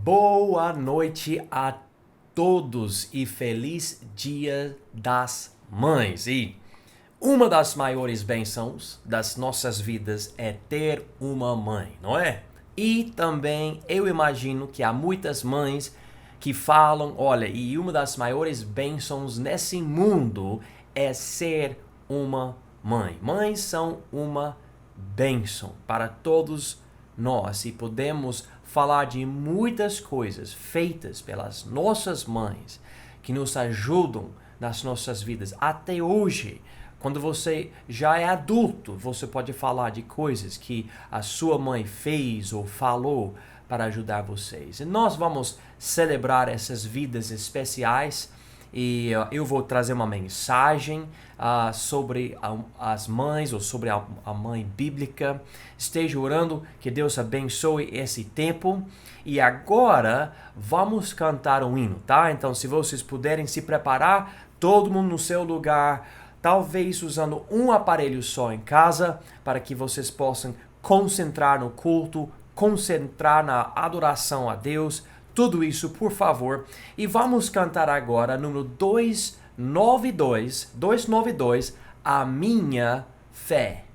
Boa noite a todos e feliz Dia das Mães. E uma das maiores bênçãos das nossas vidas é ter uma mãe, não é? E também eu imagino que há muitas mães que falam, olha, e uma das maiores bênçãos nesse mundo é ser uma mãe. Mães são uma bênção para todos nós e podemos falar de muitas coisas feitas pelas nossas mães que nos ajudam nas nossas vidas até hoje. Quando você já é adulto, você pode falar de coisas que a sua mãe fez ou falou para ajudar vocês. E nós vamos celebrar essas vidas especiais e eu vou trazer uma mensagem sobre as mães ou sobre a mãe bíblica. Esteja orando que Deus abençoe esse tempo. E agora vamos cantar um hino, tá? Então, se vocês puderem se preparar, todo mundo no seu lugar, talvez usando um aparelho só em casa, para que vocês possam concentrar no culto, concentrar na adoração a Deus. Tudo isso, por favor. E vamos cantar agora número 292, A Minha Fé.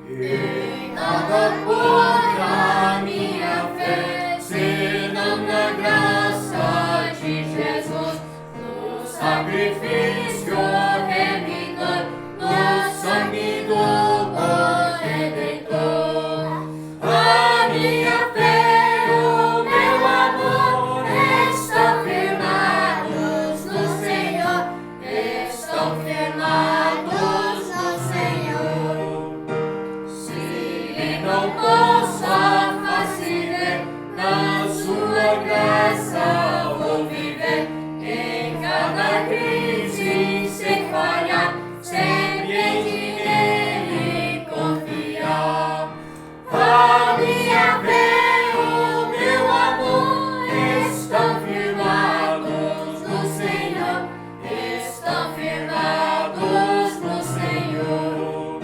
Em nada põe a minha fé, senão na graça de Jesus, no sacrifício remidor, no sangue do bom Redentor. A minha fé, o meu amor, estão firmados no Senhor, estão firmados no Senhor. Se não posso a face ver, na sua graça vou viver, em cada crise sem falhar, sempre em ti nele confiar. A minha fé, o meu amor, estão firmados no Senhor, estão firmados no Senhor.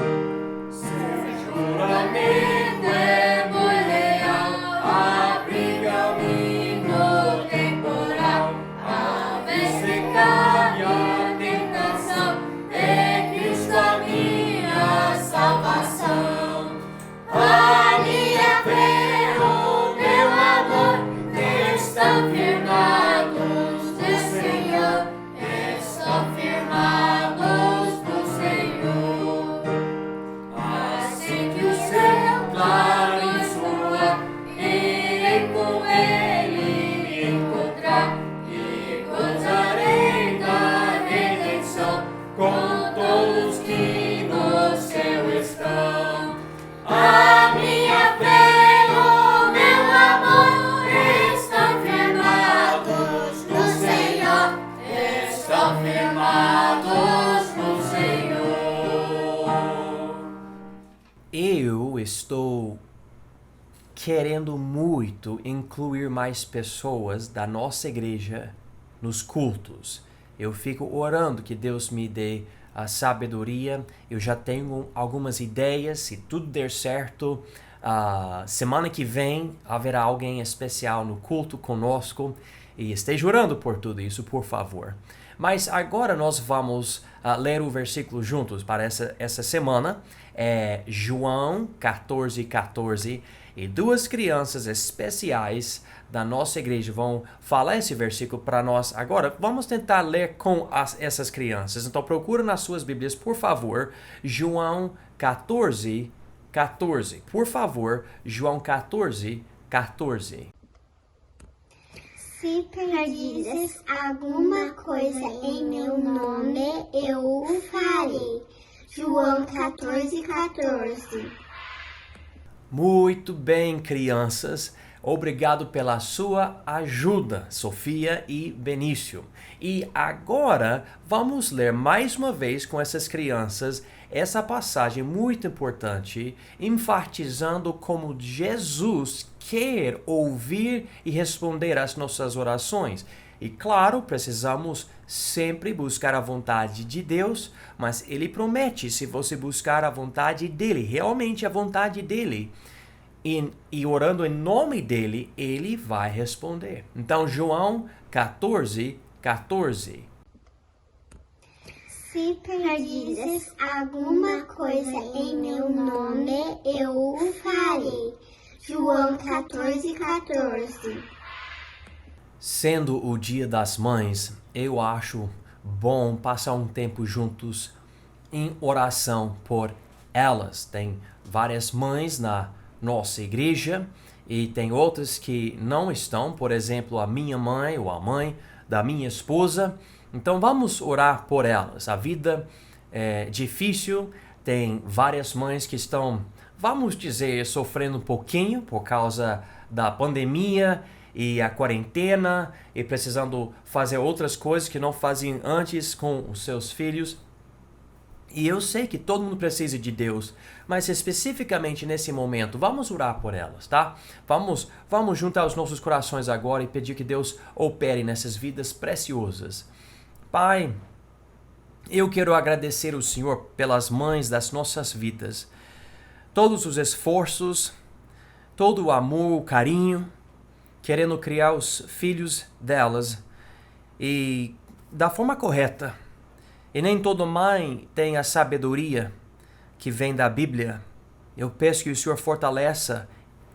Seu juramento é muito leal, abriga o hino temporal, a vencer a tentação, é Cristo a minha salvação. A minha fé, o meu amor, estão firmados no Senhor, estão firmados no Senhor. Assim que o céu claro soar, irei com ele me encontrar e gozarei da redenção com todos que no céu estão. A minha fé, o meu amor, estão firmados no Senhor, estão firmados no Senhor. Eu estou querendo muito incluir mais pessoas da nossa igreja nos cultos. Eu fico orando que Deus me dê a sabedoria. Eu já tenho algumas ideias. Se tudo der certo, semana que vem haverá alguém especial no culto conosco. E esteja orando por tudo isso, por favor. Mas agora nós vamos ler o versículo juntos para essa semana. É João 14:14. E duas crianças especiais da nossa igreja vão falar esse versículo para nós. Agora, vamos tentar ler com essas crianças. Então, procura nas suas Bíblias, por favor, João 14:14. Por favor, João 14:14. Se pedires alguma coisa em meu nome, eu o farei. João 14:14. Muito bem, crianças. Obrigado pela sua ajuda, Sofia e Benício. E agora vamos ler mais uma vez com essas crianças essa passagem muito importante, enfatizando como Jesus quer ouvir e responder às nossas orações. E claro, precisamos sempre buscar a vontade de Deus, mas Ele promete, se você buscar a vontade dEle, realmente a vontade dEle, e orando em nome dEle, Ele vai responder. Então, João 14:14. Se pedires alguma coisa em meu nome, eu o farei. João 14:14. Sendo o Dia das Mães, eu acho bom passar um tempo juntos em oração por elas. Tem várias mães na nossa igreja e tem outras que não estão, por exemplo, a minha mãe ou a mãe da minha esposa. Então vamos orar por elas. A vida é difícil, tem várias mães que estão, vamos dizer, sofrendo um pouquinho por causa da pandemia e a quarentena e precisando fazer outras coisas que não faziam antes com os seus filhos. E eu sei que todo mundo precisa de Deus, mas especificamente nesse momento, vamos orar por elas, tá? Vamos juntar os nossos corações agora e pedir que Deus opere nessas vidas preciosas. Pai, eu quero agradecer ao Senhor pelas mães das nossas vidas. Todos os esforços, todo o amor, o carinho, querendo criar os filhos delas e da forma correta. E nem toda mãe tem a sabedoria que vem da Bíblia. Eu peço que o Senhor fortaleça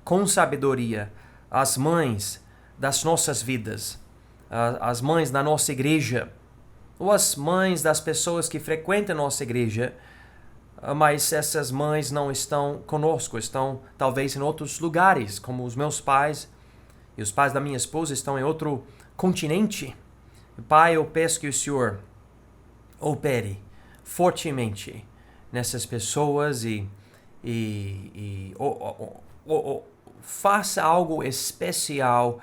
com sabedoria as mães das nossas vidas, as mães da nossa igreja, ou as mães das pessoas que frequentam a nossa igreja, mas essas mães não estão conosco, estão talvez em outros lugares, como os meus pais e os pais da minha esposa estão em outro continente. Pai, eu peço que o Senhor opere fortemente nessas pessoas e faça algo especial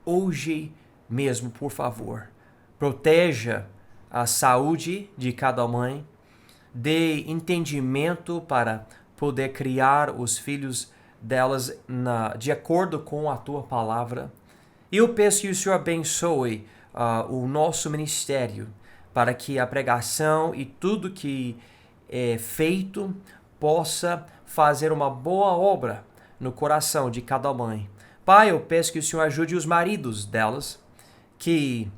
hoje mesmo, por favor. Proteja a saúde de cada mãe, dê entendimento para poder criar os filhos delas de acordo com a tua palavra. E eu peço que o Senhor abençoe o nosso ministério, para que a pregação e tudo que é feito possa fazer uma boa obra no coração de cada mãe. Pai, eu peço que o Senhor ajude os maridos delas, que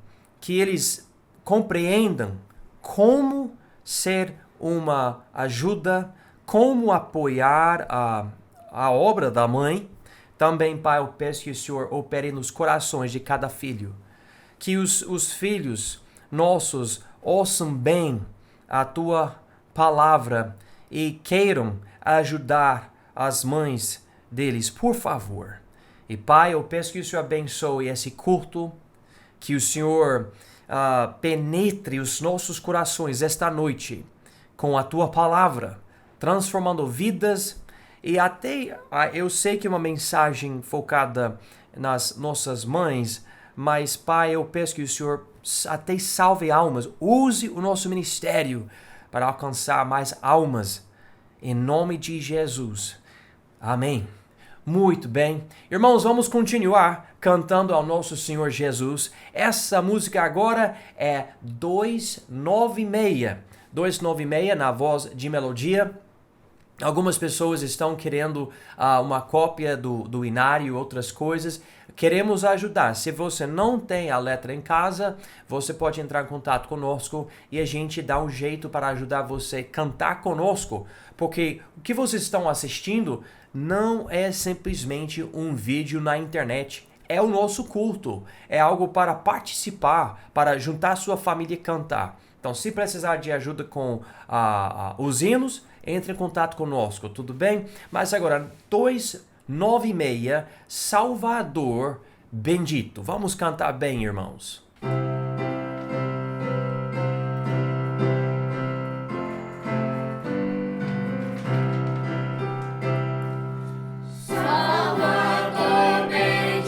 eles compreendam como ser uma ajuda, como apoiar a obra da mãe. Também, Pai, eu peço que o Senhor opere nos corações de cada filho, que os filhos nossos ouçam bem a tua palavra e queiram ajudar as mães deles, por favor. E Pai, eu peço que o Senhor abençoe esse culto, que o Senhor penetre os nossos corações esta noite com a tua palavra, transformando vidas. E até eu sei que é uma mensagem focada nas nossas mães, mas Pai, eu peço que o Senhor até salve almas, use o nosso ministério para alcançar mais almas, em nome de Jesus. Amém. Muito bem. Irmãos, vamos continuar cantando ao nosso Senhor Jesus. Essa música agora é 296. 296 na voz de melodia. Algumas pessoas estão querendo uma cópia do inário e outras coisas. Queremos ajudar. Se você não tem a letra em casa, você pode entrar em contato conosco e a gente dá um jeito para ajudar você a cantar conosco. Porque o que vocês estão assistindo não é simplesmente um vídeo na internet. É o nosso culto. É algo para participar, para juntar sua família e cantar. Então, se precisar de ajuda com os hinos, entre em contato conosco, tudo bem? Mas agora, 296, Salvador Bendito. Vamos cantar bem, irmãos. Salvador bendito.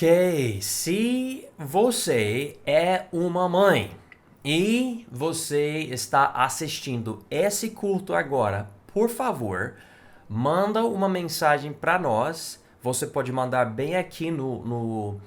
Ok, se você é uma mãe e você está assistindo esse culto agora, por favor, manda uma mensagem para nós. Você pode mandar bem aqui no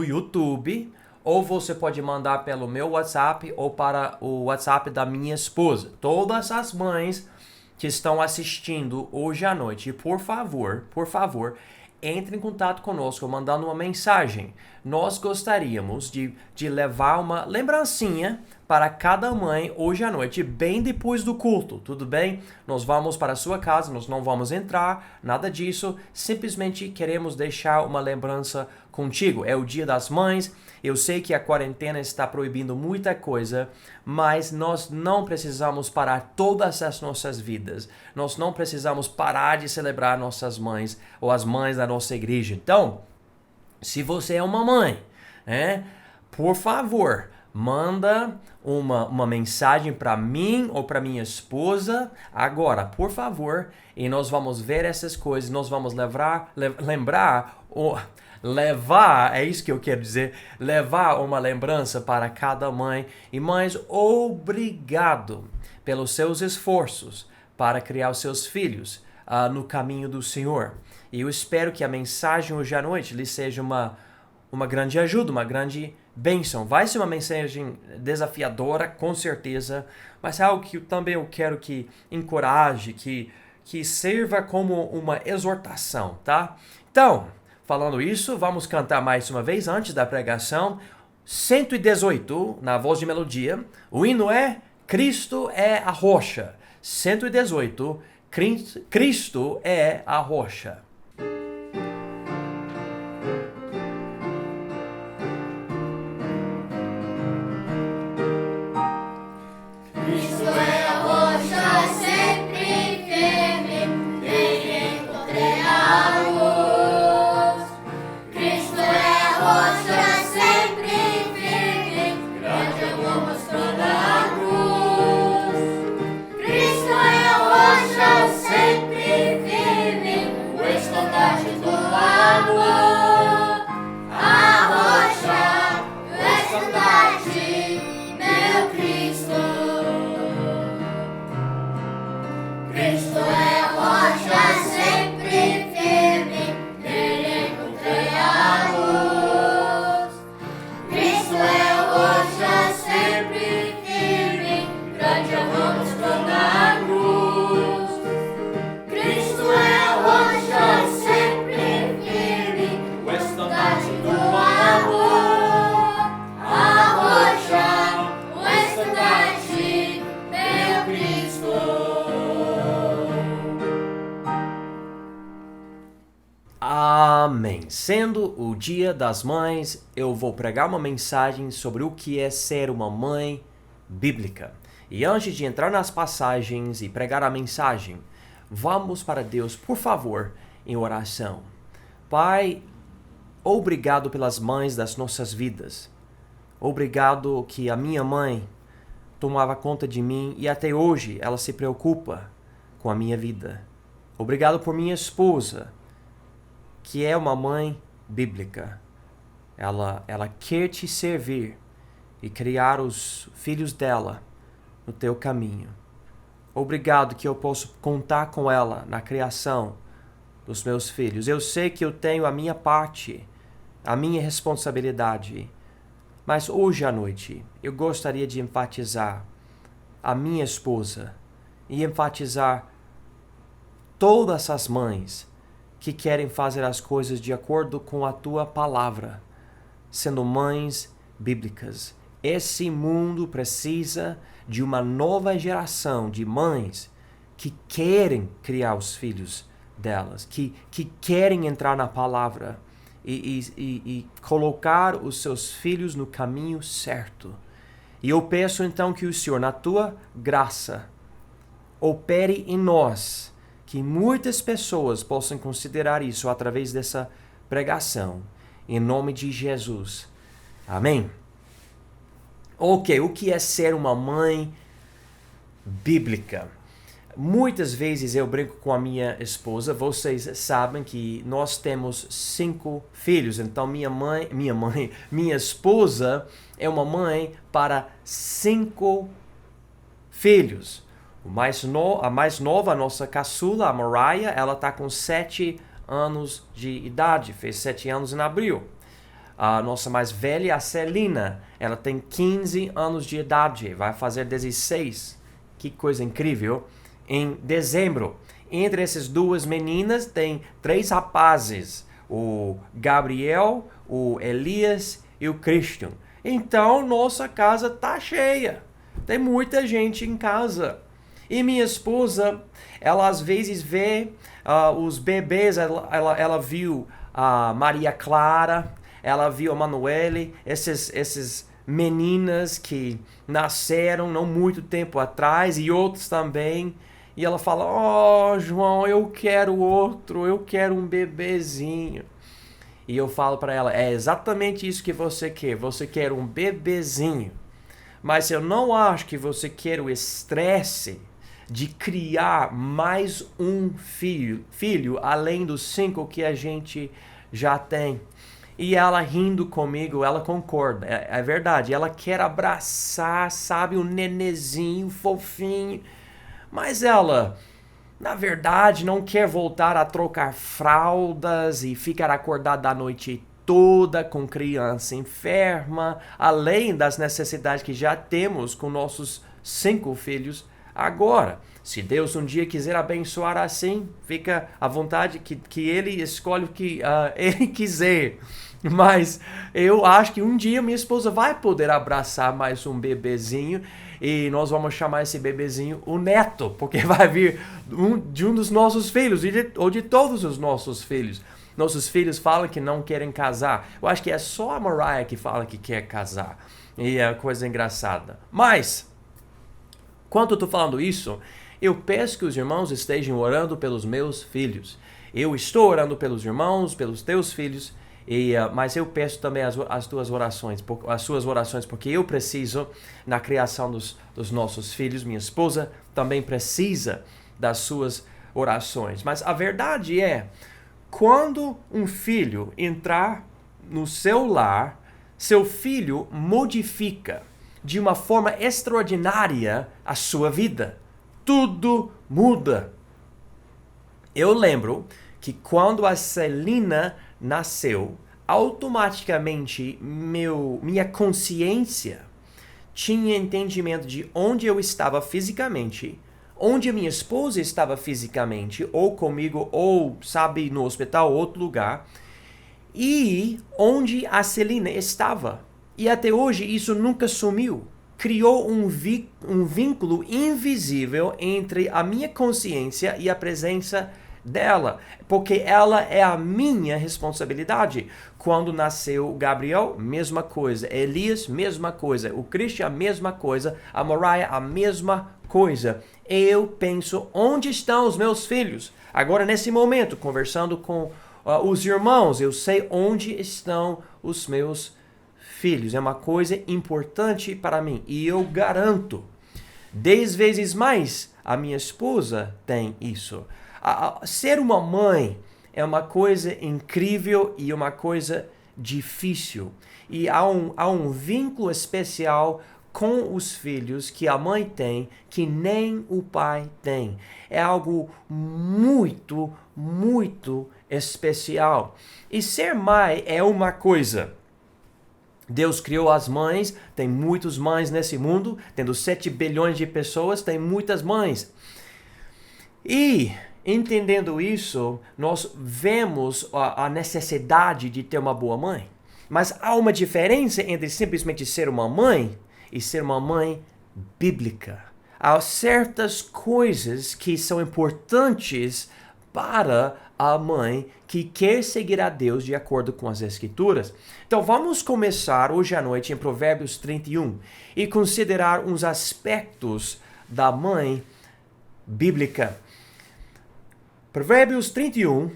YouTube, ou você pode mandar pelo meu WhatsApp ou para o WhatsApp da minha esposa. Todas as mães que estão assistindo hoje à noite, por favor, entre em contato conosco mandando uma mensagem. Nós gostaríamos de levar uma lembrancinha para cada mãe hoje à noite, bem depois do culto, tudo bem? Nós vamos para a sua casa, nós não vamos entrar, nada disso. Simplesmente queremos deixar uma lembrança contigo. É o Dia das Mães. Eu sei que a quarentena está proibindo muita coisa, mas nós não precisamos parar todas as nossas vidas. Nós não precisamos parar de celebrar nossas mães ou as mães da nossa igreja. Então, se você é uma mãe, por favor, manda uma mensagem para mim ou para minha esposa agora, por favor, e nós vamos ver essas coisas, nós vamos levar, é isso que eu quero dizer, levar uma lembrança para cada mãe. E mães, obrigado pelos seus esforços para criar os seus filhos no caminho do Senhor. E eu espero que a mensagem hoje à noite lhe seja uma grande ajuda, uma grande bênção. Vai ser uma mensagem desafiadora, com certeza, mas é algo que também eu quero que encoraje, que sirva como uma exortação, tá? Então, falando isso, vamos cantar mais uma vez antes da pregação. 118, na voz de melodia. O hino é Cristo é a rocha. 118, Cristo é a rocha. Amém. Sendo o Dia das Mães, eu vou pregar uma mensagem sobre o que é ser uma mãe bíblica. E antes de entrar nas passagens e pregar a mensagem, vamos para Deus, por favor, em oração. Pai, obrigado pelas mães das nossas vidas. Obrigado que a minha mãe tomava conta de mim e até hoje ela se preocupa com a minha vida. Obrigado por minha esposa, que é uma mãe bíblica. Ela quer te servir e criar os filhos dela no teu caminho. Obrigado que eu posso contar com ela na criação dos meus filhos. Eu sei que eu tenho a minha parte, a minha responsabilidade, mas hoje à noite eu gostaria de enfatizar a minha esposa e enfatizar todas as mães que querem fazer as coisas de acordo com a tua palavra, sendo mães bíblicas. Esse mundo precisa de uma nova geração de mães que querem criar os filhos delas, que querem entrar na palavra e colocar os seus filhos no caminho certo. E eu peço então que o Senhor, na tua graça, opere em nós, que muitas pessoas possam considerar isso através dessa pregação. Em nome de Jesus. Amém? Ok, o que é ser uma mãe bíblica? muitas vezes eu brinco com a minha esposa, vocês sabem que nós temos 5 filhos, então minha esposa é uma mãe para 5 filhos. A mais nova, a nossa caçula, a Mariah, ela está com 7 anos de idade, fez 7 anos em abril. A nossa mais velha, a Celina, ela tem 15 anos de idade, vai fazer 16. Que coisa incrível! Em dezembro. Entre essas 2 meninas tem 3 rapazes, o Gabriel, o Elias e o Christian. Então, nossa casa tá cheia. Tem muita gente em casa. E minha esposa, ela às vezes vê os bebês, ela viu a Maria Clara, ela viu a Manuele, essas meninas que nasceram não muito tempo atrás e outros também. E ela fala, oh, João, eu quero outro, eu quero um bebezinho. E eu falo para ela, é exatamente isso que você quer um bebezinho. Mas eu não acho que você quer o estresse de criar mais um filho além dos 5 que a gente já tem. E ela rindo comigo, ela concorda, é verdade. Ela quer abraçar, sabe, um nenezinho fofinho. Mas ela, na verdade, não quer voltar a trocar fraldas e ficar acordada a noite toda com criança enferma, além das necessidades que já temos com nossos 5 filhos agora. Se Deus um dia quiser abençoar assim, fica à vontade que Ele escolhe o que Ele quiser. Mas eu acho que um dia minha esposa vai poder abraçar mais um bebezinho e nós vamos chamar esse bebezinho o neto, porque vai vir de um dos nossos filhos ou de todos os nossos filhos. Nossos filhos falam que não querem casar. Eu acho que é só a Mariah que fala que quer casar. E é coisa engraçada. Mas, quando eu estou falando isso, eu peço que os irmãos estejam orando pelos meus filhos. Eu estou orando pelos irmãos, pelos teus filhos, mas eu peço também as suas orações, porque eu preciso na criação dos nossos filhos. Minha esposa também precisa das suas orações. Mas a verdade é, quando um filho entrar no seu lar, seu filho modifica de uma forma extraordinária a sua vida. Tudo muda. Eu lembro que quando a Celina nasceu, automaticamente minha consciência tinha entendimento de onde eu estava fisicamente, onde a minha esposa estava fisicamente, ou comigo, ou, sabe, no hospital, outro lugar, e onde a Celina estava. E até hoje isso nunca sumiu. Criou um vínculo invisível entre a minha consciência e a presença dela, porque ela é a minha responsabilidade. Quando nasceu o Gabriel, mesma coisa. Elias, mesma coisa. O Christian, a mesma coisa. A Mariah, a mesma coisa. Eu penso, onde estão os meus filhos? Agora, nesse momento, conversando com os irmãos, eu sei onde estão os meus filhos. É uma coisa importante para mim. E eu garanto, 10 vezes mais, a minha esposa tem isso. Ser uma mãe é uma coisa incrível e uma coisa difícil. E há um vínculo especial com os filhos que a mãe tem que nem o pai tem. É algo muito, muito especial. E ser mãe é uma coisa. Deus criou as mães, tem muitas mães nesse mundo, tendo 7 bilhões de pessoas, tem muitas mães. E entendendo isso, nós vemos a necessidade de ter uma boa mãe. Mas há uma diferença entre simplesmente ser uma mãe e ser uma mãe bíblica. Há certas coisas que são importantes para a mãe que quer seguir a Deus de acordo com as Escrituras. Então vamos começar hoje à noite em Provérbios 31 e considerar uns aspectos da mãe bíblica. Provérbios 31,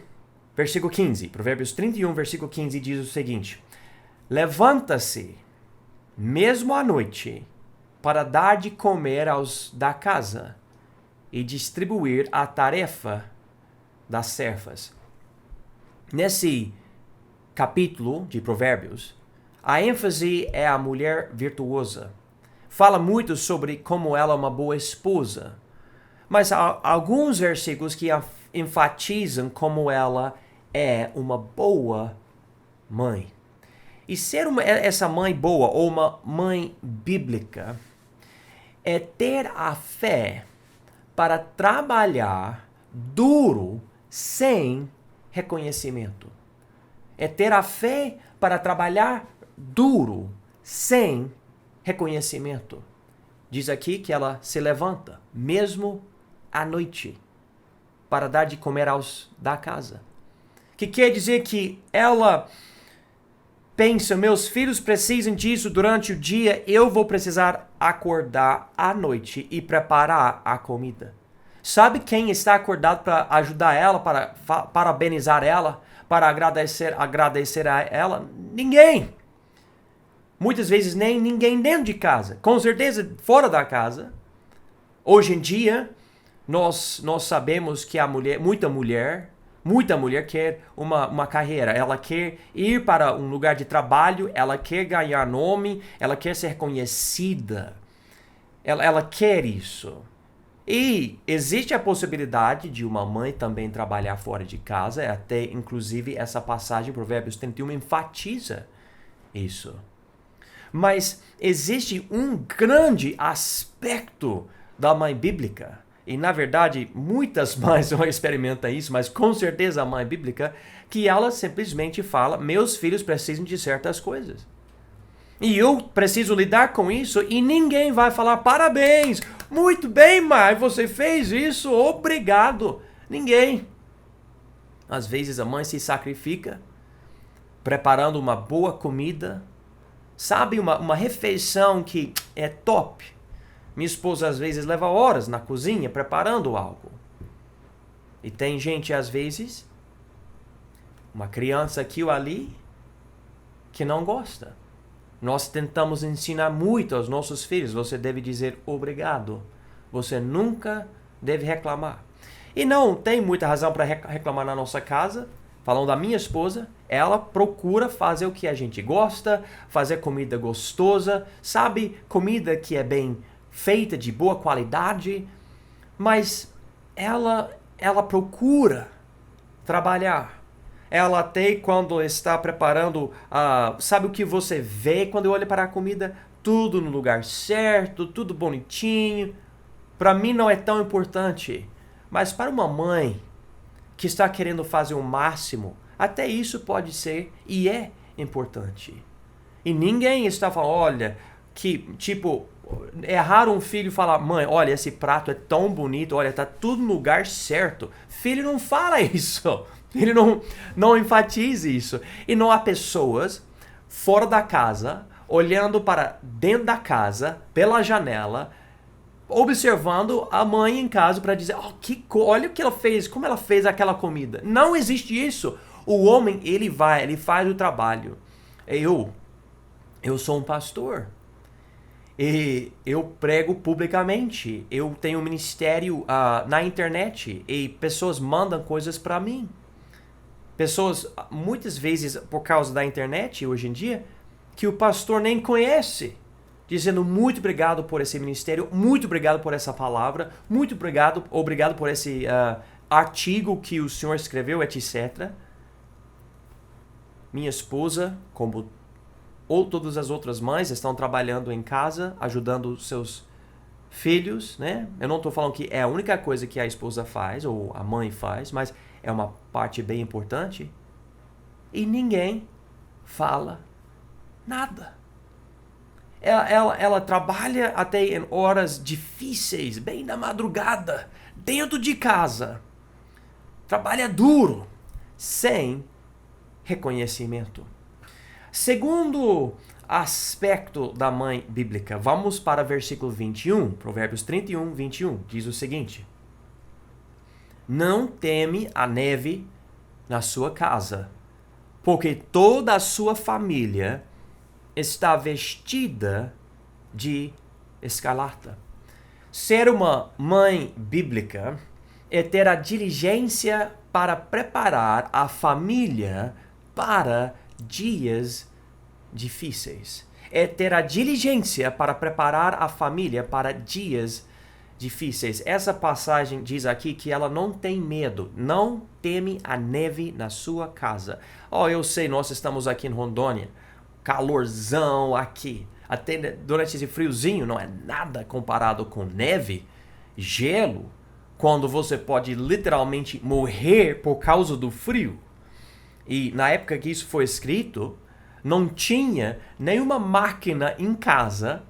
versículo 15. Provérbios 31, versículo 15 diz o seguinte: levanta-se, mesmo à noite, para dar de comer aos da casa, e distribuir a tarefa das servas. Nesse capítulo de Provérbios, a ênfase é a mulher virtuosa. Fala muito sobre como ela é uma boa esposa, mas há alguns versículos que enfatizam como ela é uma boa mãe. E ser essa mãe boa ou uma mãe bíblica é ter a fé para trabalhar duro sem reconhecimento. É ter a fé para trabalhar duro sem reconhecimento. Diz aqui que ela se levanta, mesmo à noite, para dar de comer aos da casa. Que quer dizer que ela pensa, meus filhos precisam disso durante o dia, eu vou precisar acordar à noite e preparar a comida. Sabe quem está acordado para ajudar ela, para parabenizar ela, para agradecer a ela? Ninguém. Muitas vezes nem ninguém dentro de casa. Com certeza fora da casa. Hoje em dia, nós sabemos que muita mulher quer uma carreira. Ela quer ir para um lugar de trabalho, ela quer ganhar nome, ela quer ser conhecida. Ela quer isso. E existe a possibilidade de uma mãe também trabalhar fora de casa, até inclusive essa passagem, Provérbios 31, enfatiza isso. Mas existe um grande aspecto da mãe bíblica, e na verdade muitas mães não experimentam isso, mas com certeza a mãe bíblica, que ela simplesmente fala, meus filhos precisam de certas coisas. E eu preciso lidar com isso e ninguém vai falar parabéns, muito bem, mãe, você fez isso, obrigado. Ninguém. Às vezes a mãe se sacrifica preparando uma boa comida, sabe, uma refeição que é top. Minha esposa às vezes leva horas na cozinha preparando algo. E tem gente às vezes, uma criança aqui ou ali, que não gosta. Nós tentamos ensinar muito aos nossos filhos. Você deve dizer obrigado. Você nunca deve reclamar. E não tem muita razão para reclamar na nossa casa. Falando da minha esposa, ela procura fazer o que a gente gosta, fazer comida gostosa, sabe? Comida que é bem feita, de boa qualidade. Mas ela procura trabalhar. Ela até quando está preparando, sabe o que você vê quando olha para a comida? Tudo no lugar certo, tudo bonitinho. Para mim não é tão importante, mas para uma mãe que está querendo fazer o máximo, até isso pode ser e é importante. E ninguém está falando, olha, que tipo, é raro um filho falar, mãe, olha, esse prato é tão bonito, olha, tá tudo no lugar certo. Filho não fala isso. Ele não enfatiza isso. E não há pessoas fora da casa, olhando para dentro da casa, pela janela, observando a mãe em casa para dizer, olha o que ela fez, como ela fez aquela comida. Não existe isso. O homem, ele faz o trabalho. Eu sou um pastor. E eu prego publicamente. Eu tenho um ministério na internet e pessoas mandam coisas para mim. Pessoas, muitas vezes, por causa da internet, hoje em dia, que o pastor nem conhece, dizendo muito obrigado por esse ministério, muito obrigado por essa palavra, muito obrigado por esse artigo que o senhor escreveu, etc. Minha esposa, como todas as outras mães, estão trabalhando em casa, ajudando seus filhos, né? Eu não estou falando que é a única coisa que a esposa faz, ou a mãe faz, mas é uma parte bem importante. E ninguém fala nada. Ela trabalha até em horas difíceis, bem na madrugada, dentro de casa. Trabalha duro, sem reconhecimento. Segundo aspecto da mãe bíblica, vamos para o versículo 21, Provérbios 31, 21, diz o seguinte: não teme a neve na sua casa, porque toda a sua família está vestida de escarlata. Ser uma mãe bíblica é ter a diligência para preparar a família para dias difíceis. É ter a diligência para preparar a família para dias difíceis. Essa passagem diz aqui que ela não tem medo, não teme a neve na sua casa. Oh, eu sei, nós estamos aqui em Rondônia, calorzão aqui. Até durante esse friozinho não é nada comparado com neve, gelo, quando você pode literalmente morrer por causa do frio. E na época que isso foi escrito, não tinha nenhuma máquina em casa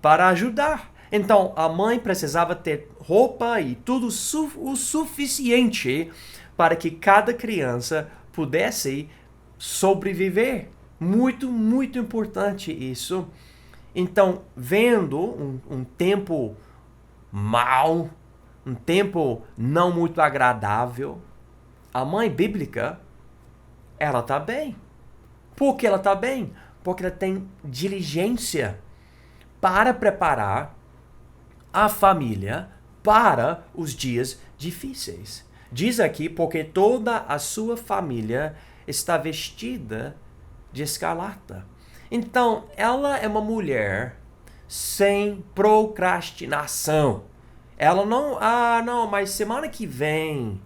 para ajudar. Então a mãe precisava ter roupa e tudo o suficiente para que cada criança pudesse sobreviver. Muito, muito importante isso. Então, vendo um tempo mau, um tempo não muito agradável, a mãe bíblica, ela está bem. Por que ela está bem? Porque ela tem diligência para preparar a família para os dias difíceis. Diz aqui, porque toda a sua família está vestida de escarlata. Então, ela é uma mulher sem procrastinação. Ela não, mas semana que vem,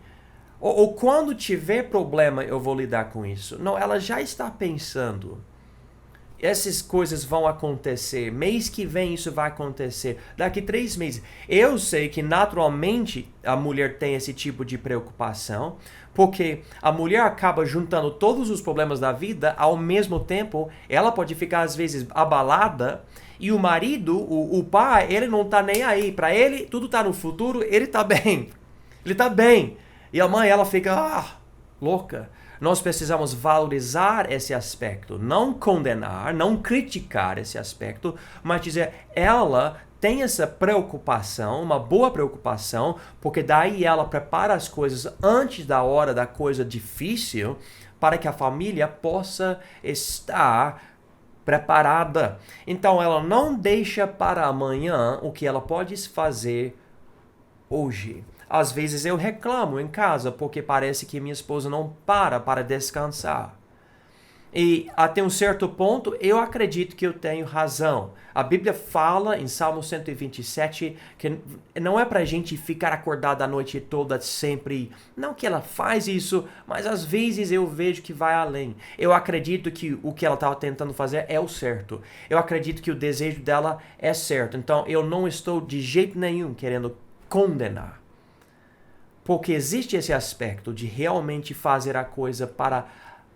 ou quando tiver problema eu vou lidar com isso. Não, ela já está pensando. Essas coisas vão acontecer. Mês que vem isso vai acontecer. Daqui 3 meses. Eu sei que naturalmente a mulher tem esse tipo de preocupação, porque a mulher acaba juntando todos os problemas da vida, ao mesmo tempo ela pode ficar às vezes abalada, e o marido, o pai, ele não tá nem aí. Para ele, tudo tá no futuro, ele tá bem. Ele tá bem. E a mãe, ela fica louca. Nós precisamos valorizar esse aspecto, não condenar, não criticar esse aspecto, mas dizer, ela tem essa preocupação, uma boa preocupação, porque daí ela prepara as coisas antes da hora da coisa difícil, para que a família possa estar preparada. Então ela não deixa para amanhã o que ela pode fazer hoje. Às vezes eu reclamo em casa porque parece que minha esposa não para descansar. E até um certo ponto eu acredito que eu tenho razão. A Bíblia fala em Salmo 127 que não é para a gente ficar acordado a noite toda sempre. Não que ela faz isso, mas às vezes eu vejo que vai além. Eu acredito que o que ela estava tentando fazer é o certo. Eu acredito que o desejo dela é certo. Então eu não estou de jeito nenhum querendo condenar. Porque existe esse aspecto de realmente fazer a coisa para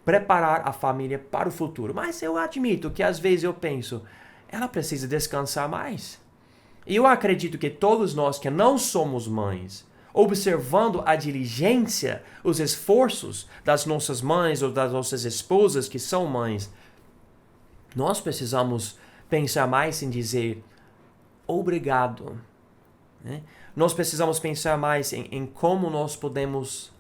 preparar a família para o futuro. Mas eu admito que às vezes eu penso, ela precisa descansar mais. E eu acredito que todos nós que não somos mães, observando a diligência, os esforços das nossas mães ou das nossas esposas que são mães, nós precisamos pensar mais em dizer obrigado, né? Nós precisamos pensar mais em como nós podemos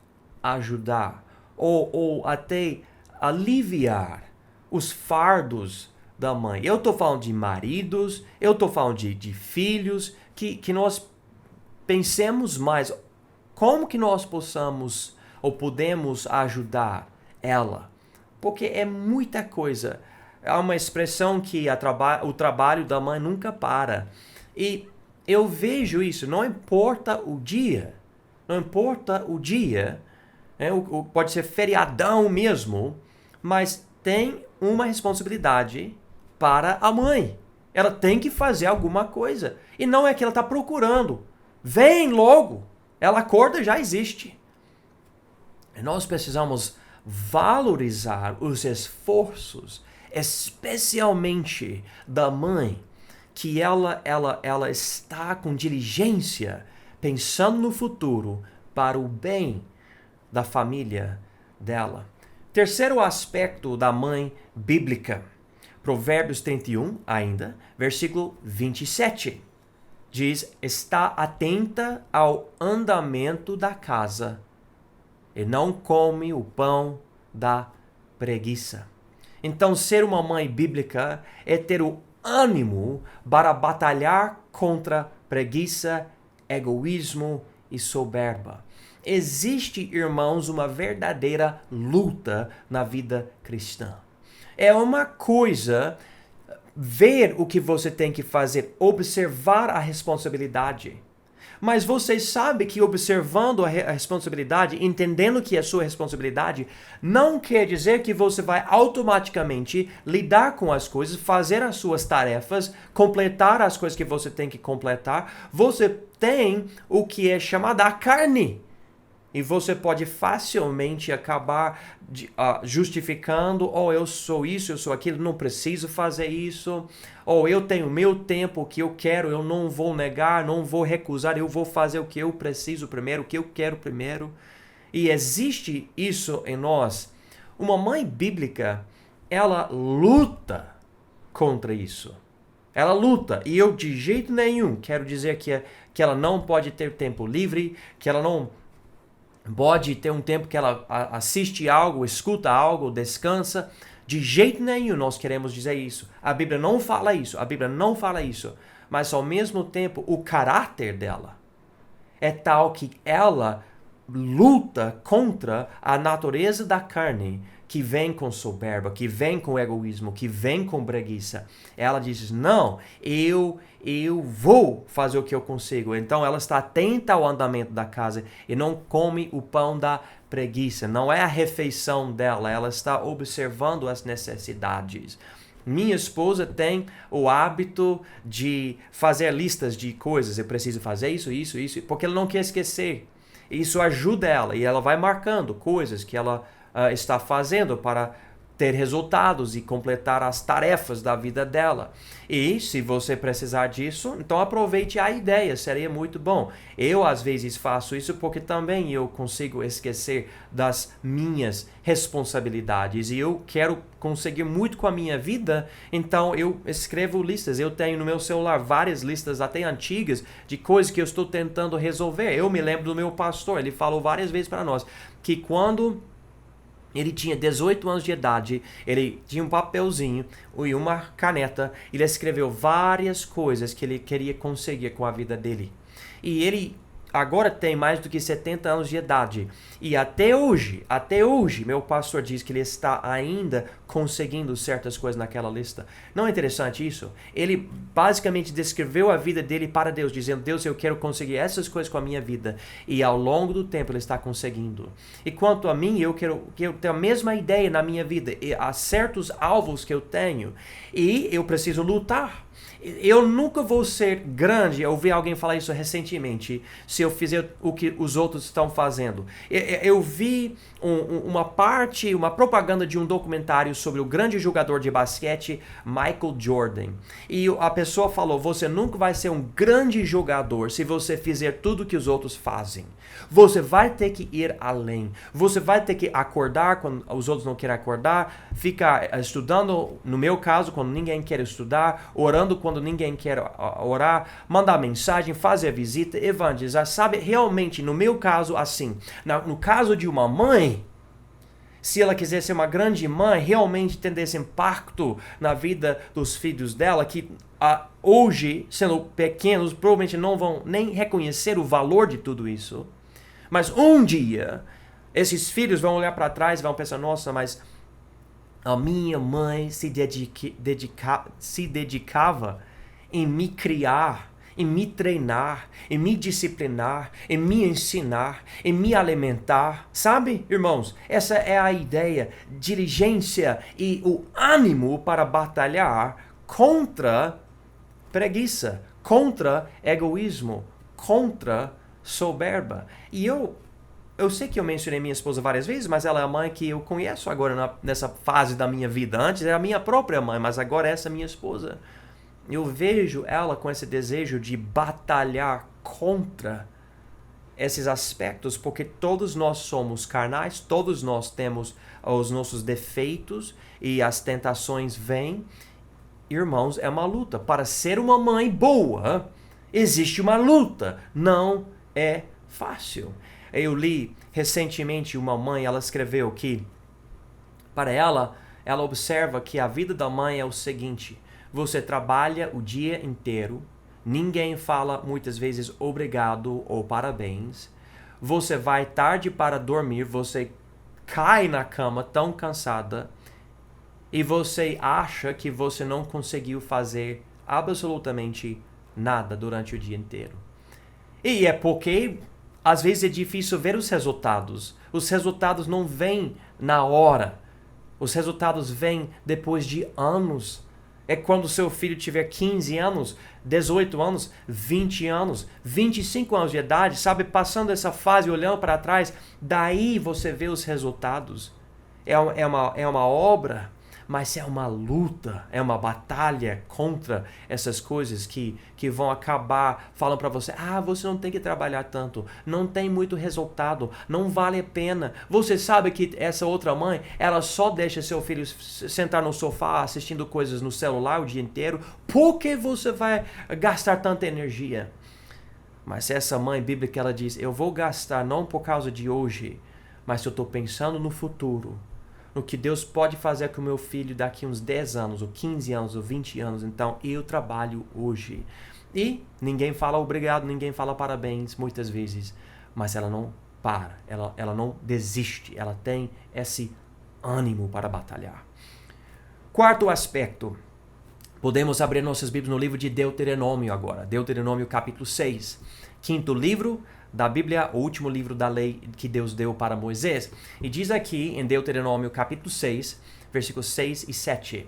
ajudar ou até aliviar os fardos da mãe. Eu estou falando de maridos, eu estou falando de filhos, que nós pensemos mais como que nós possamos ou podemos ajudar ela. Porque é muita coisa. Há uma expressão que o trabalho da mãe nunca para. E eu vejo isso, não importa o dia, né? Pode ser feriadão mesmo, mas tem uma responsabilidade para a mãe. Ela tem que fazer alguma coisa. E não é que ela está procurando. Vem logo. Ela acorda, já existe. E nós precisamos valorizar os esforços, especialmente da mãe, que ela está com diligência, pensando no futuro, para o bem da família dela. Terceiro aspecto da mãe bíblica, Provérbios 31, ainda, versículo 27, diz, está atenta ao andamento da casa e não come o pão da preguiça. Então, ser uma mãe bíblica é ter o ânimo para batalhar contra preguiça, egoísmo e soberba. Existe, irmãos, uma verdadeira luta na vida cristã. É uma coisa ver o que você tem que fazer, observar a responsabilidade. Mas você sabe que observando a responsabilidade, entendendo que é sua responsabilidade, não quer dizer que você vai automaticamente lidar com as coisas, fazer as suas tarefas, completar as coisas que você tem que completar. Você tem o que é chamado a carne. E você pode facilmente acabar justificando, eu sou isso, eu sou aquilo, não preciso fazer isso. Ou eu tenho meu tempo, o que eu quero, eu não vou negar, não vou recusar, eu vou fazer o que eu preciso primeiro, o que eu quero primeiro. E existe isso em nós. Uma mãe bíblica, ela luta contra isso. Ela luta. E eu de jeito nenhum quero dizer que ela não pode ter tempo livre, que ela não pode ter um tempo que ela assiste algo, escuta algo, descansa. De jeito nenhum nós queremos dizer isso. A Bíblia não fala isso. A Bíblia não fala isso. Mas ao mesmo tempo, o caráter dela é tal que ela luta contra a natureza da carne que vem com soberba, que vem com egoísmo, que vem com preguiça. Ela diz, não, eu vou fazer o que eu consigo. Então ela está atenta ao andamento da casa e não come o pão da preguiça. Não é a refeição dela, ela está observando as necessidades. Minha esposa tem o hábito de fazer listas de coisas. Eu preciso fazer isso, porque ela não quer esquecer. Isso ajuda ela e ela vai marcando coisas que ela está fazendo para ter resultados e completar as tarefas da vida dela. E se você precisar disso, então aproveite a ideia, seria muito bom. Eu às vezes faço isso porque também eu consigo esquecer das minhas responsabilidades e eu quero conseguir muito com a minha vida, então eu escrevo listas. Eu tenho no meu celular várias listas, até antigas, de coisas que eu estou tentando resolver. Eu me lembro do meu pastor, ele falou várias vezes para nós que quando ele tinha 18 anos de idade, ele tinha um papelzinho e uma caneta, ele escreveu várias coisas que ele queria conseguir com a vida dele. E ele agora tem mais do que 70 anos de idade. E até hoje, meu pastor diz que ele está ainda conseguindo certas coisas naquela lista. Não é interessante isso? Ele basicamente descreveu a vida dele para Deus, dizendo, Deus, eu quero conseguir essas coisas com a minha vida. E ao longo do tempo ele está conseguindo. E quanto a mim, eu quero ter a mesma ideia na minha vida. E há certos alvos que eu tenho. E eu preciso lutar. Eu nunca vou ser grande, eu ouvi alguém falar isso recentemente, se eu fizer o que os outros estão fazendo. Eu vi uma propaganda de um documentário sobre o grande jogador de basquete, Michael Jordan. E a pessoa falou, você nunca vai ser um grande jogador se você fizer tudo que os outros fazem. Você vai ter que ir além. Você vai ter que acordar quando os outros não querem acordar, ficar estudando, no meu caso, quando ninguém quer estudar, orando quando ninguém quer orar, mandar mensagem, fazer visita, evangelizar. Sabe, realmente, no meu caso, assim, no caso de uma mãe, se ela quiser ser uma grande mãe, realmente ter esse impacto na vida dos filhos dela, que hoje, sendo pequenos, provavelmente não vão nem reconhecer o valor de tudo isso. Mas um dia, esses filhos vão olhar para trás e vão pensar, nossa, mas a minha mãe se dedicava em me criar, em me treinar, em me disciplinar, em me ensinar, em me alimentar. Sabe, irmãos? Essa é a ideia, diligência e o ânimo para batalhar contra preguiça, contra egoísmo, contra soberba. E eu sei que eu mencionei minha esposa várias vezes, mas ela é a mãe que eu conheço agora nessa fase da minha vida. Antes era a minha própria mãe, mas agora essa é minha esposa. Eu vejo ela com esse desejo de batalhar contra esses aspectos, porque todos nós somos carnais, todos nós temos os nossos defeitos e as tentações vêm. Irmãos, é uma luta. Para ser uma mãe boa, existe uma luta. Não é fácil. Eu li recentemente uma mãe, ela escreveu que, para ela observa que a vida da mãe é o seguinte: você trabalha o dia inteiro, ninguém fala muitas vezes obrigado ou parabéns. Você vai tarde para dormir, você cai na cama tão cansada e você acha que você não conseguiu fazer absolutamente nada durante o dia inteiro. E é porque às vezes é difícil ver os resultados. Os resultados não vêm na hora. Os resultados vêm depois de anos. É quando seu filho tiver 15 anos, 18 anos, 20 anos, 25 anos de idade, sabe, passando essa fase, olhando para trás, daí você vê os resultados. É uma obra, mas é uma luta, é uma batalha contra essas coisas que vão acabar falando para você, você não tem que trabalhar tanto, não tem muito resultado, não vale a pena. Você sabe que essa outra mãe, ela só deixa seu filho sentar no sofá assistindo coisas no celular o dia inteiro, por que você vai gastar tanta energia? Mas essa mãe bíblica, ela diz, eu vou gastar não por causa de hoje, mas eu estou pensando no futuro. No que Deus pode fazer com o meu filho daqui uns 10 anos, ou 15 anos, ou 20 anos. Então, eu trabalho hoje. E ninguém fala obrigado, ninguém fala parabéns, muitas vezes. Mas ela não para, ela não desiste. Ela tem esse ânimo para batalhar. Quarto aspecto. Podemos abrir nossas Bíblias no livro de Deuteronômio agora. Deuteronômio capítulo 6. Quinto livro da Bíblia, o último livro da lei que Deus deu para Moisés. E diz aqui em Deuteronômio capítulo 6, versículos 6 e 7.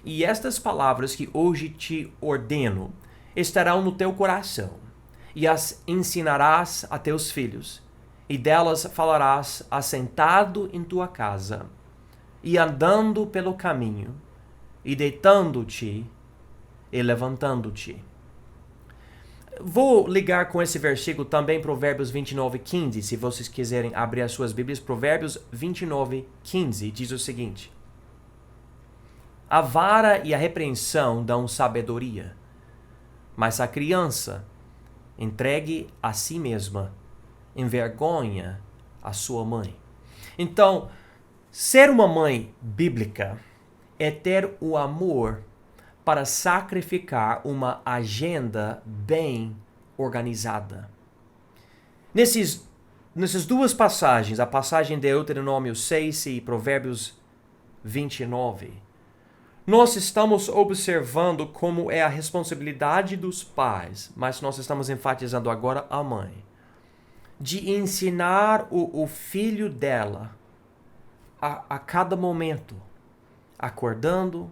E estas palavras que hoje te ordeno estarão no teu coração, e as ensinarás a teus filhos, e delas falarás assentado em tua casa, e andando pelo caminho, e deitando-te e levantando-te. Vou ligar com esse versículo também Provérbios 29:15, se vocês quiserem abrir as suas Bíblias. Provérbios 29:15 diz o seguinte: a vara e a repreensão dão sabedoria, mas a criança entregue a si mesma envergonha a sua mãe. Então, ser uma mãe bíblica é ter o amor para sacrificar uma agenda bem organizada. Nessas duas passagens, a passagem de Deuteronômio 6 e Provérbios 29, nós estamos observando como é a responsabilidade dos pais, mas nós estamos enfatizando agora a mãe, de ensinar o filho dela a cada momento, acordando,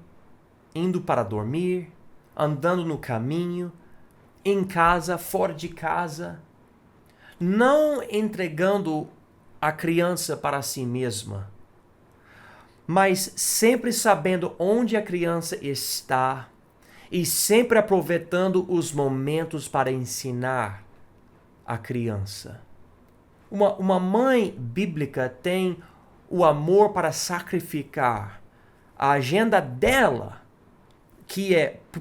indo para dormir, andando no caminho, em casa, fora de casa, não entregando a criança para si mesma, mas sempre sabendo onde a criança está e sempre aproveitando os momentos para ensinar a criança. Uma mãe bíblica tem o amor para sacrificar a agenda dela, que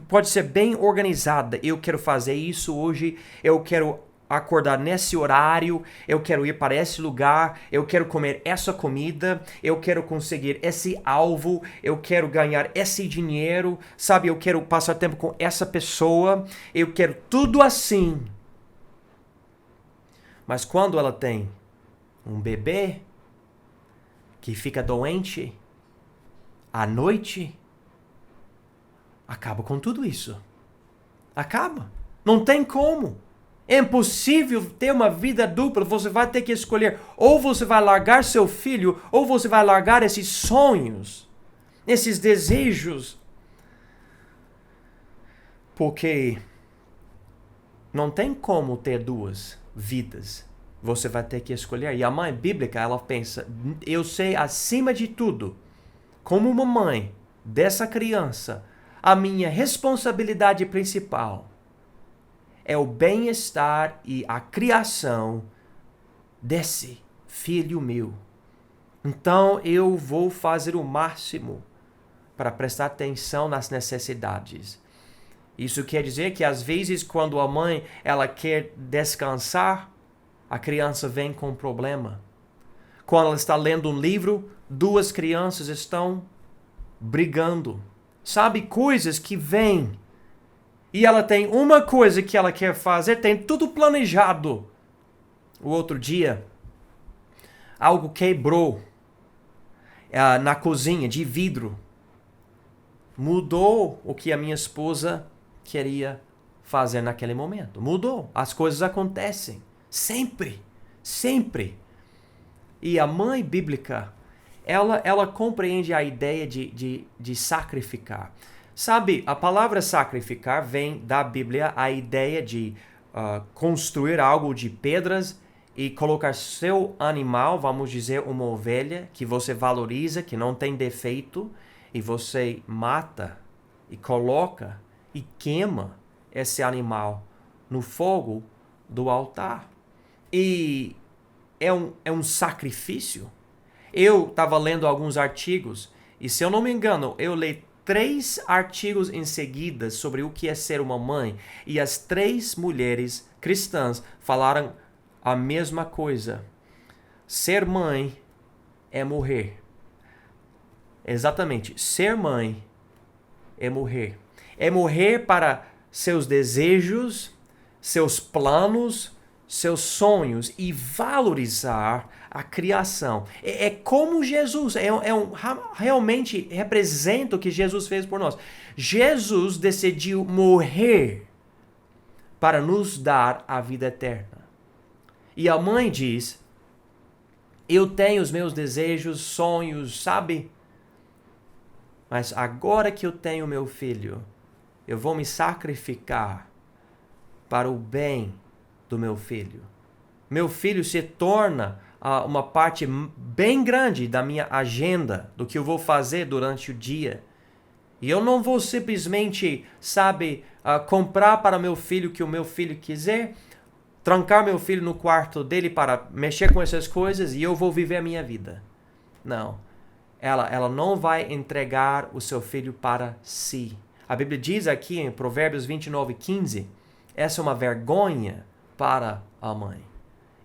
pode ser bem organizada. Eu quero fazer isso hoje, eu quero acordar nesse horário, eu quero ir para esse lugar, eu quero comer essa comida, eu quero conseguir esse alvo, eu quero ganhar esse dinheiro, sabe? Eu quero passar tempo com essa pessoa, eu quero tudo assim. Mas quando ela tem um bebê que fica doente à noite, acaba com tudo isso. Acaba. Não tem como. É impossível ter uma vida dupla. Você vai ter que escolher. Ou você vai largar seu filho, ou você vai largar esses sonhos, esses desejos. Porque não tem como ter duas vidas. Você vai ter que escolher. E a mãe bíblica, ela pensa, eu sei acima de tudo, como uma mãe dessa criança, a minha responsabilidade principal é o bem-estar e a criação desse filho meu. Então eu vou fazer o máximo para prestar atenção nas necessidades. Isso quer dizer que às vezes quando a mãe ela quer descansar, a criança vem com problema. Quando ela está lendo um livro, duas crianças estão brigando. Sabe, coisas que vêm. e ela tem uma coisa que ela quer fazer, tem tudo planejado. O outro dia, algo quebrou na cozinha de vidro. Mudou o que a minha esposa queria fazer naquele momento. Mudou. As coisas acontecem. Sempre. Sempre. E a mãe bíblica, ela compreende a ideia de sacrificar. Sabe, a palavra sacrificar vem da Bíblia, a ideia de construir algo de pedras e colocar seu animal, vamos dizer, uma ovelha, que você valoriza, que não tem defeito, e você mata e coloca e queima esse animal no fogo do altar. E é um sacrifício. Eu estava lendo alguns artigos, e se eu não me engano, eu li 3 artigos em seguida sobre o que é ser uma mãe, e as 3 mulheres cristãs falaram a mesma coisa. Ser mãe é morrer. Exatamente. Ser mãe é morrer. É morrer para seus desejos, seus planos, seus sonhos e valorizar a criação. É como Jesus, realmente representa o que Jesus fez por nós. Jesus decidiu morrer para nos dar a vida eterna. E a mãe diz, eu tenho os meus desejos, sonhos, sabe? Mas agora que eu tenho meu filho, eu vou me sacrificar para o bem do meu filho. Meu filho se torna uma parte bem grande da minha agenda, do que eu vou fazer durante o dia. E eu não vou simplesmente, sabe, comprar para meu filho o que o meu filho quiser, trancar meu filho no quarto dele para mexer com essas coisas e eu vou viver a minha vida. Não. Ela não vai entregar o seu filho para si. A Bíblia diz aqui em Provérbios 29:15, essa é uma vergonha para a mãe.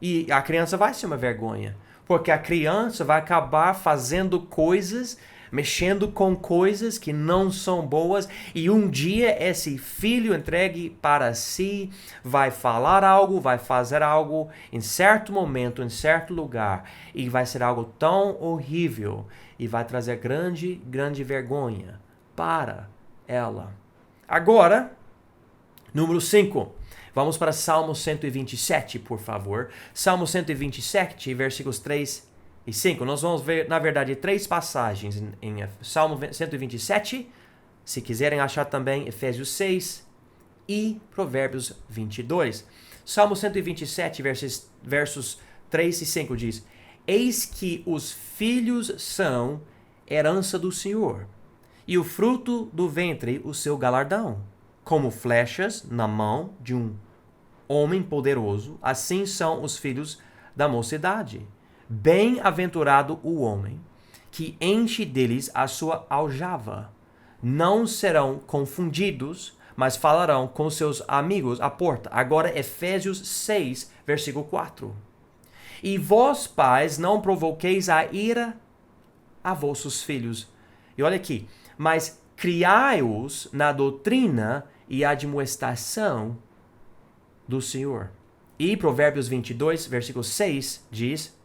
E a criança vai ser uma vergonha, porque a criança vai acabar fazendo coisas, mexendo com coisas que não são boas, e um dia esse filho entregue para si vai falar algo, vai fazer algo em certo momento, em certo lugar, e vai ser algo tão horrível e vai trazer grande, grande vergonha para ela. Agora, número 5. Vamos para Salmo 127, por favor. Salmo 127, versículos 3 e 5. Nós vamos ver, na verdade, 3 passagens em Salmo 127. Se quiserem achar também Efésios 6 e Provérbios 22. Salmo 127, versos 3 e 5 diz: Eis que os filhos são herança do Senhor, e o fruto do ventre o seu galardão. Como flechas na mão de um homem poderoso, assim são os filhos da mocidade. Bem-aventurado o homem que enche deles a sua aljava. Não serão confundidos, mas falarão com seus amigos à porta. Agora, Efésios 6, versículo 4. E vós, pais, não provoqueis a ira a vossos filhos. E olha aqui, mas criai-os na doutrina e admoestação do Senhor. E Provérbios 22, versículo 6 diz: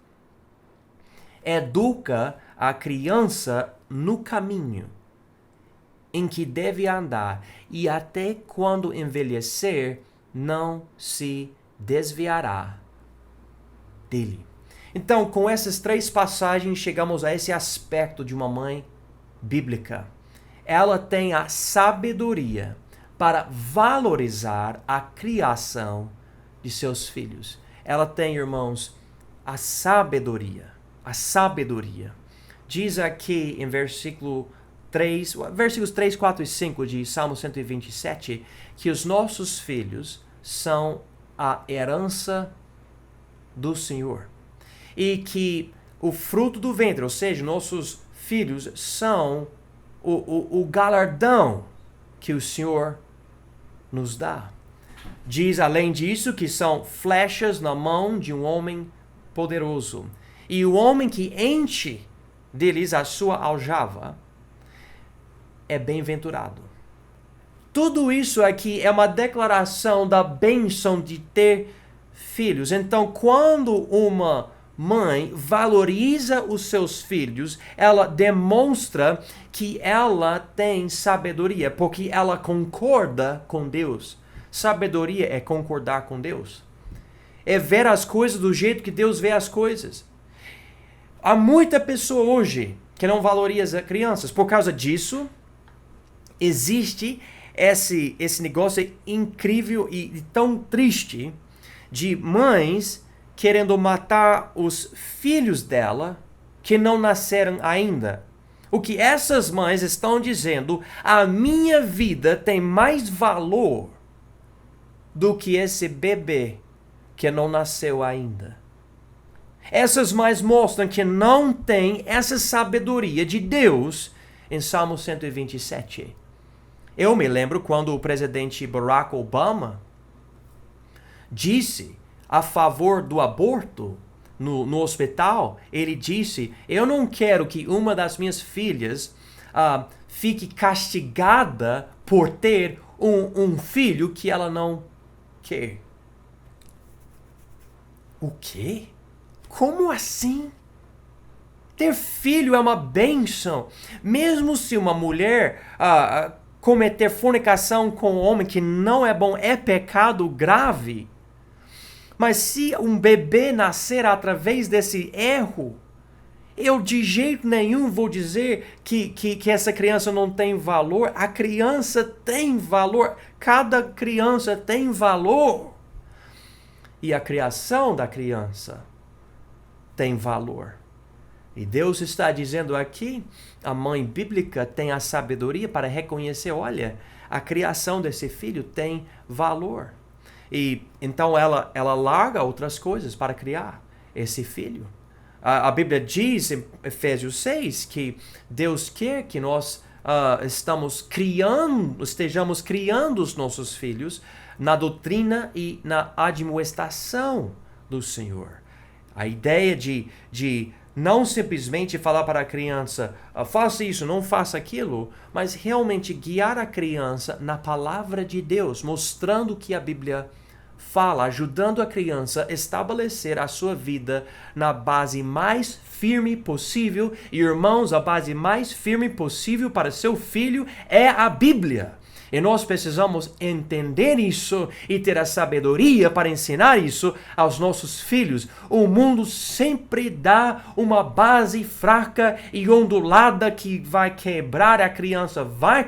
Educa a criança no caminho em que deve andar, e até quando envelhecer não se desviará dele. Então, com essas 3 passagens, chegamos a esse aspecto de uma mãe bíblica. Ela tem a sabedoria para valorizar a criação de seus filhos. Ela tem, irmãos, a sabedoria. A sabedoria. Diz aqui em versículos 3, 4 e 5 de Salmo 127, que os nossos filhos são a herança do Senhor. E que o fruto do ventre, ou seja, nossos filhos, são o galardão que o Senhor nos dá. Diz, além disso, que são flechas na mão de um homem poderoso. E o homem que enche deles a sua aljava é bem-aventurado. Tudo isso aqui é uma declaração da bênção de ter filhos. Então, quando uma mãe valoriza os seus filhos, ela demonstra que ela tem sabedoria, porque ela concorda com Deus. Sabedoria é concordar com Deus. É ver as coisas do jeito que Deus vê as coisas. Há muita pessoa hoje que não valoriza crianças. Por causa disso, existe esse negócio incrível e tão triste de mães querendo matar os filhos dela que não nasceram ainda. O que essas mães estão dizendo, a minha vida tem mais valor do que esse bebê que não nasceu ainda. Essas mães mostram que não tem essa sabedoria de Deus em Salmo 127. Eu me lembro quando o presidente Barack Obama disse a favor do aborto no hospital. Ele disse, eu não quero que uma das minhas filhas fique castigada por ter um filho que ela não quer. O quê? Como assim? Ter filho é uma bênção. Mesmo se uma mulher cometer fornicação com um homem que não é bom, é pecado grave. Mas se um bebê nascer através desse erro, eu de jeito nenhum vou dizer que essa criança não tem valor. A criança tem valor. Cada criança tem valor. E a criação da criança tem valor. E Deus está dizendo aqui, a mãe bíblica tem a sabedoria para reconhecer, olha, a criação desse filho tem valor. E então ela larga outras coisas para criar esse filho. A Bíblia diz em Efésios 6 que Deus quer que nós estejamos criando os nossos filhos na doutrina e na admoestação do Senhor. A ideia de não simplesmente falar para a criança, faça isso, não faça aquilo, mas realmente guiar a criança na palavra de Deus, mostrando o que a Bíblia fala, ajudando a criança a estabelecer a sua vida na base mais firme possível. E, irmãos, a base mais firme possível para seu filho é a Bíblia. E nós precisamos entender isso e ter a sabedoria para ensinar isso aos nossos filhos. O mundo sempre dá uma base fraca e ondulada que vai quebrar, a criança vai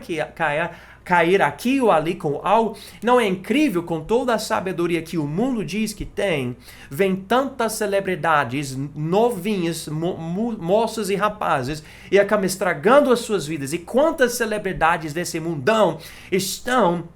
cair aqui ou ali com algo. Não é incrível, com toda a sabedoria que o mundo diz que tem, vem tantas celebridades novinhas, moças e rapazes, e acabam estragando as suas vidas. E quantas celebridades desse mundão estão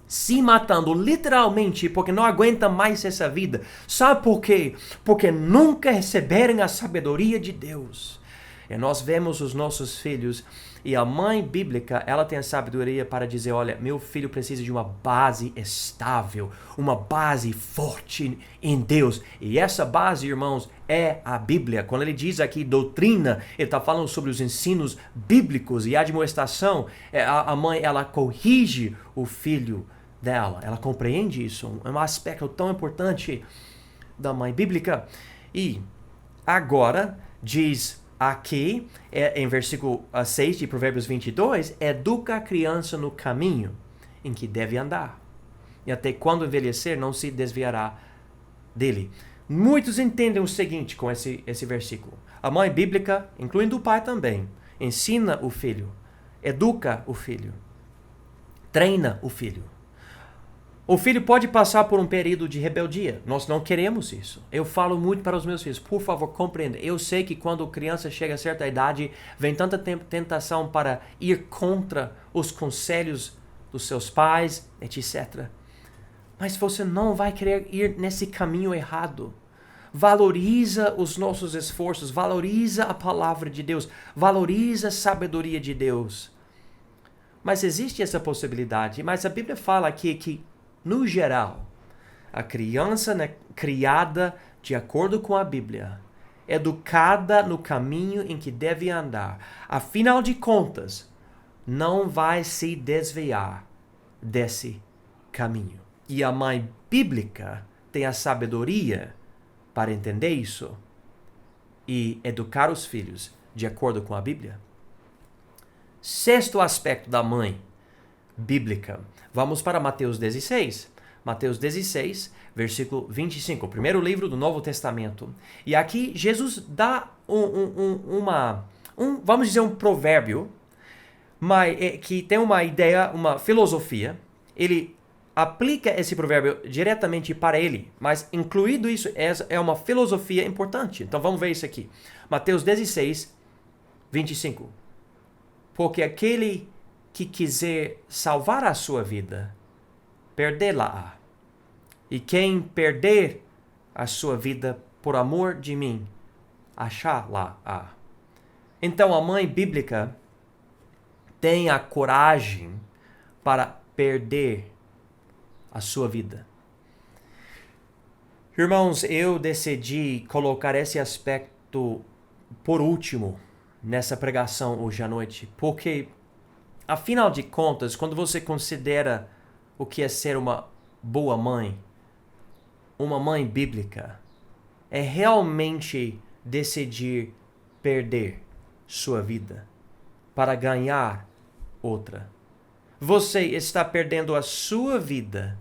se matando literalmente porque não aguentam mais essa vida. Sabe por quê? Porque nunca receberam a sabedoria de Deus. E nós vemos os nossos filhos, e a mãe bíblica, ela tem a sabedoria para dizer, olha, meu filho precisa de uma base estável, uma base forte em Deus. E essa base, irmãos, é a Bíblia. Quando ele diz aqui doutrina, ele está falando sobre os ensinos bíblicos e a admoestação. A mãe, ela corrige o filho dela, ela compreende isso. É um aspecto tão importante da mãe bíblica. E agora diz aqui, em versículo 6 de Provérbios 22, educa a criança no caminho em que deve andar, e até quando envelhecer não se desviará dele. Muitos entendem o seguinte com esse versículo. A mãe bíblica, incluindo o pai também, ensina o filho, educa o filho, treina o filho. O filho pode passar por um período de rebeldia. Nós não queremos isso. Eu falo muito para os meus filhos, por favor, compreenda. Eu sei que quando a criança chega a certa idade, vem tanta tentação para ir contra os conselhos dos seus pais, etc. Mas você não vai querer ir nesse caminho errado. Valoriza os nossos esforços, valoriza a palavra de Deus, valoriza a sabedoria de Deus. Mas existe essa possibilidade. Mas a Bíblia fala aqui que, no geral, a criança criada de acordo com a Bíblia, educada no caminho em que deve andar, afinal de contas, não vai se desviar desse caminho. E a mãe bíblica tem a sabedoria para entender isso e educar os filhos de acordo com a Bíblia. Sexto aspecto da mãe bíblica. Vamos para Mateus 16. Mateus 16, versículo 25. O primeiro livro do Novo Testamento. E aqui Jesus dá vamos dizer, um provérbio, que tem uma ideia, uma filosofia. Ele aplica esse provérbio diretamente para ele, mas incluído isso é uma filosofia importante. Então vamos ver isso aqui. Mateus 16, 25. Porque aquele que quiser salvar a sua vida, perdê-la-á. E quem perder a sua vida por amor de mim, achá-la-á. Então a mãe bíblica tem a coragem para perder a sua vida. Irmãos, eu decidi colocar esse aspecto por último nessa pregação hoje à noite, porque, afinal de contas, quando você considera o que é ser uma boa mãe, uma mãe bíblica, é realmente decidir perder sua vida para ganhar outra. Você está perdendo a sua vida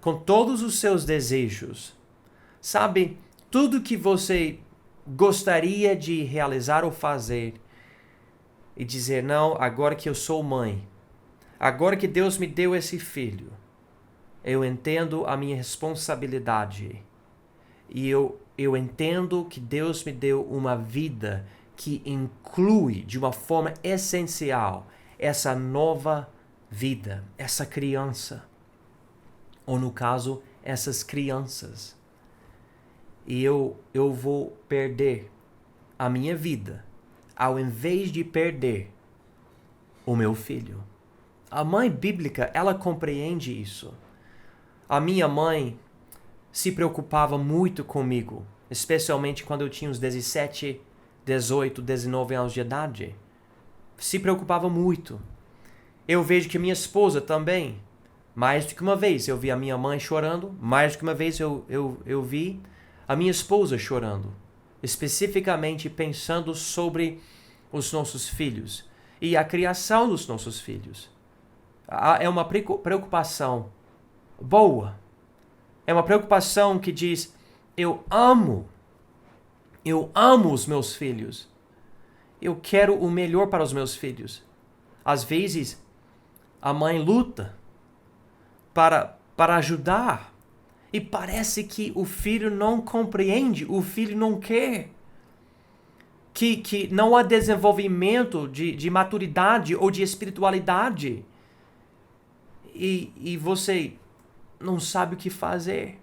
com todos os seus desejos. Sabe, tudo que você gostaria de realizar ou fazer e dizer, não, agora que eu sou mãe, agora que Deus me deu esse filho, eu entendo a minha responsabilidade e eu entendo que Deus me deu uma vida que inclui de uma forma essencial essa nova vida, essa criança, ou no caso, essas crianças. E eu vou perder a minha vida, ao invés de perder o meu filho. A mãe bíblica, ela compreende isso. A minha mãe se preocupava muito comigo, especialmente quando eu tinha uns 17, 18, 19 anos de idade. Se preocupava muito. Eu vejo que minha esposa também, mais do que uma vez eu vi a minha mãe chorando, mais do que uma vez eu vi a minha esposa chorando, especificamente pensando sobre os nossos filhos e a criação dos nossos filhos. É uma preocupação boa. É uma preocupação que diz, eu amo os meus filhos. Eu quero o melhor para os meus filhos. Às vezes, a mãe luta para ajudar. E parece que o filho não compreende, o filho não quer. Que não há desenvolvimento de maturidade ou de espiritualidade. E você não sabe o que fazer.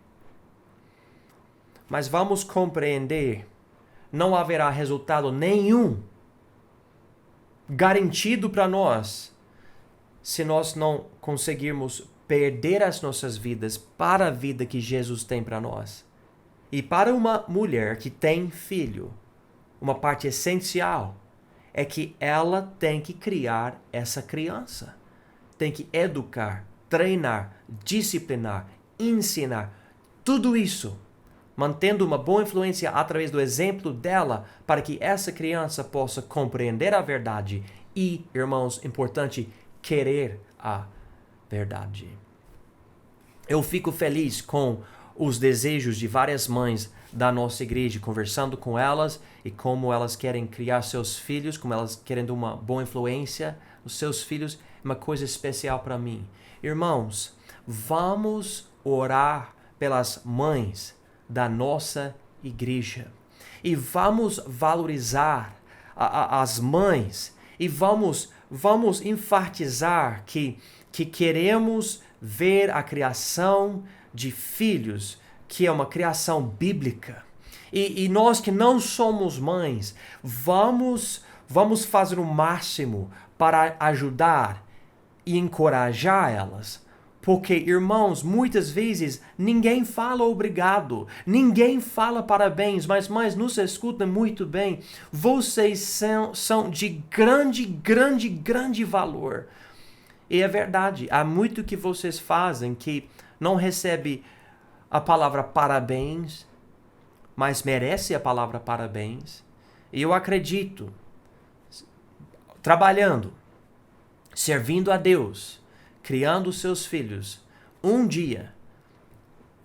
Mas vamos compreender, não haverá resultado nenhum garantido para nós se nós não conseguirmos perder as nossas vidas para a vida que Jesus tem para nós. E para uma mulher que tem filho, uma parte essencial é que ela tem que criar essa criança. Tem que educar, treinar, disciplinar, ensinar, tudo isso, mantendo uma boa influência através do exemplo dela, para que essa criança possa compreender a verdade e, irmãos, importante, querer a verdade. Eu fico feliz com os desejos de várias mães da nossa igreja, conversando com elas e como elas querem criar seus filhos, como elas querem dar uma boa influência nos seus filhos, é uma coisa especial para mim. Irmãos, vamos orar pelas mães da nossa igreja e vamos valorizar as mães e vamos enfatizar que queremos ver a criação de filhos, que é uma criação bíblica. E nós que não somos mães, vamos fazer o máximo para ajudar e encorajar elas. Porque, irmãos, muitas vezes ninguém fala obrigado, ninguém fala parabéns, mas mães, nos escutam muito bem. Vocês são de grande valor. E é verdade, há muito que vocês fazem que não recebe a palavra parabéns, mas merece a palavra parabéns. E eu acredito, trabalhando, servindo a Deus, criando seus filhos, um dia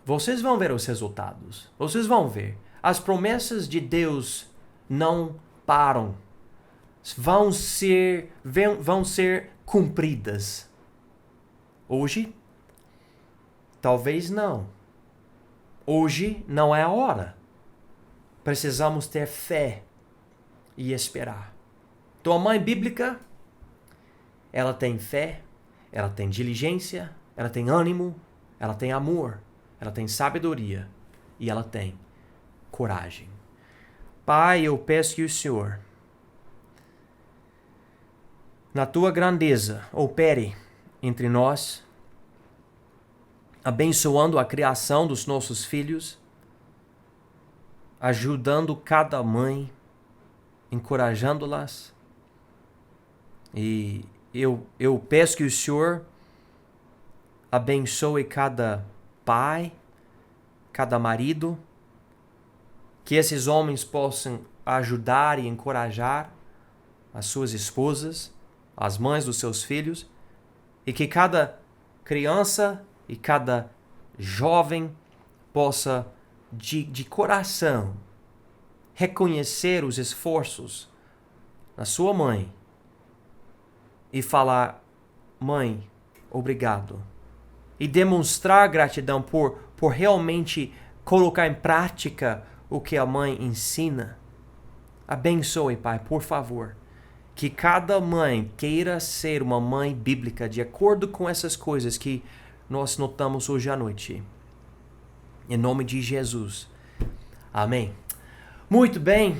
vocês vão ver os resultados. Vocês vão ver. As promessas de Deus não param. Vão ser cumpridas. Hoje? Talvez não. Hoje não é a hora. Precisamos ter fé e esperar. Então a mãe bíblica, ela tem fé, ela tem diligência, ela tem ânimo, ela tem amor, ela tem sabedoria e ela tem coragem. Pai, eu peço que o Senhor, na tua grandeza, opere entre nós, abençoando a criação dos nossos filhos, ajudando cada mãe, encorajando-las. E eu peço que o Senhor abençoe cada pai, cada marido, que esses homens possam ajudar e encorajar as suas esposas, as mães dos seus filhos, e que cada criança e cada jovem possa, de coração, reconhecer os esforços da sua mãe e falar: mãe, obrigado. E demonstrar gratidão por realmente colocar em prática o que a mãe ensina. Abençoe, Pai, por favor. Que cada mãe queira ser uma mãe bíblica de acordo com essas coisas que nós notamos hoje à noite. Em nome de Jesus. Amém. Muito bem.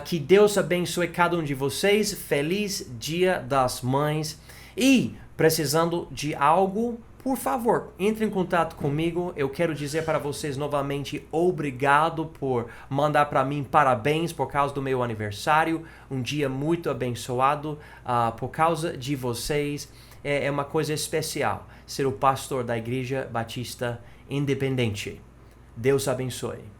Que Deus abençoe cada um de vocês. Feliz Dia das Mães. E precisando de algo, por favor, entre em contato comigo. Eu quero dizer para vocês novamente obrigado por mandar para mim parabéns por causa do meu aniversário. Um dia muito abençoado por causa de vocês. É uma coisa especial ser o pastor da Igreja Batista Independente. Deus abençoe.